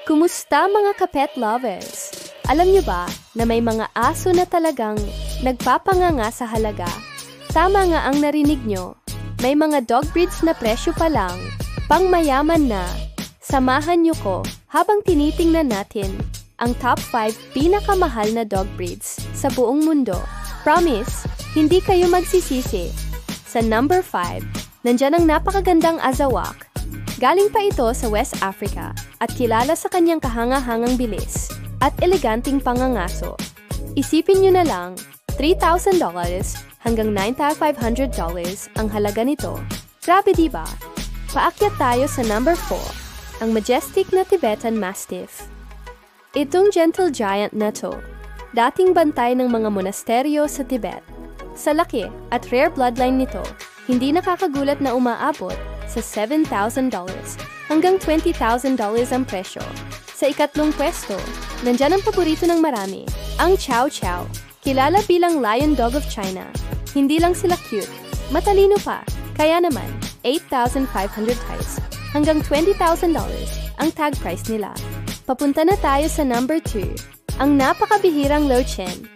Kumusta mga ka-pet lovers? Alam niyo ba na may mga aso na talagang nagpapanganga sa halaga? Tama nga ang narinig nyo. May mga dog breeds na presyo pa lang, pang mayaman na. Samahan niyo ko habang tinitingnan natin ang top 5 pinakamahal na dog breeds sa buong mundo. Promise, hindi kayo magsisisi. Sa number 5, nandyan ang napakagandang Azawak. Galing pa ito sa West Africa at kilala sa kanyang kahanga-hangang bilis at eleganting pangangaso. Isipin nyo na lang, $3,000 hanggang $9,500 ang halaga nito. Grabe diba? Paakyat tayo sa number 4, ang majestic na Tibetan Mastiff. Itong gentle giant na to, dating bantay ng mga monasteryo sa Tibet. Sa laki at rare bloodline nito, hindi nakakagulat na umaabot sa $7,000 hanggang $20,000 ang presyo. Sa ikatlong pwesto, nandyan ang paborito ng marami, ang Chow Chow. Kilala bilang Lion Dog of China. Hindi lang sila cute, matalino pa. Kaya naman, 8,500 pesos hanggang $20,000 ang tag price nila. Papunta na tayo sa number 2, ang napakabihirang Lochin.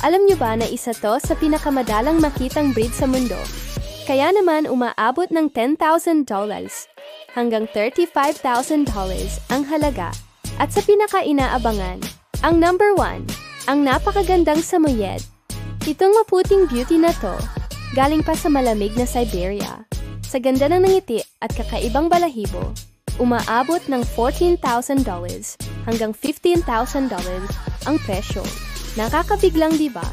Alam nyo ba na isa to sa pinakamadalang makitang breed sa mundo? Kaya naman umaabot ng $10,000 hanggang $35,000 ang halaga. At sa pinaka-inaabangan, ang number 1, ang napakagandang Samoyed. Itong maputing beauty na to, galing pa sa malamig na Siberia. Sa ganda ng ngiti at kakaibang balahibo, umaabot ng $14,000 hanggang $15,000 ang presyo. Nakakabiglang diba?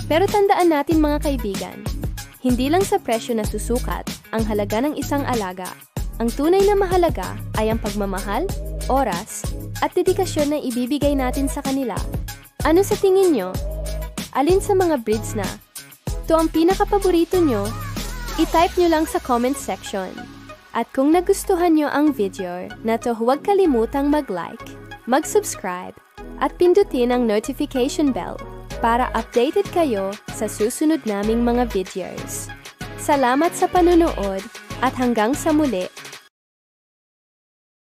Pero tandaan natin mga kaibigan, hindi lang sa presyo na susukat ang halaga ng isang alaga. Ang tunay na mahalaga ay ang pagmamahal, oras, at dedikasyon na ibibigay natin sa kanila. Ano sa tingin nyo? Alin sa mga breeds na ito ang pinakapaborito nyo? I-type nyo lang sa comment section. At kung nagustuhan nyo ang video na to, huwag kalimutang mag-like, mag-subscribe, at pindutin ang notification bell para updated kayo sa susunod naming mga videos. Salamat sa panunood at hanggang sa muli.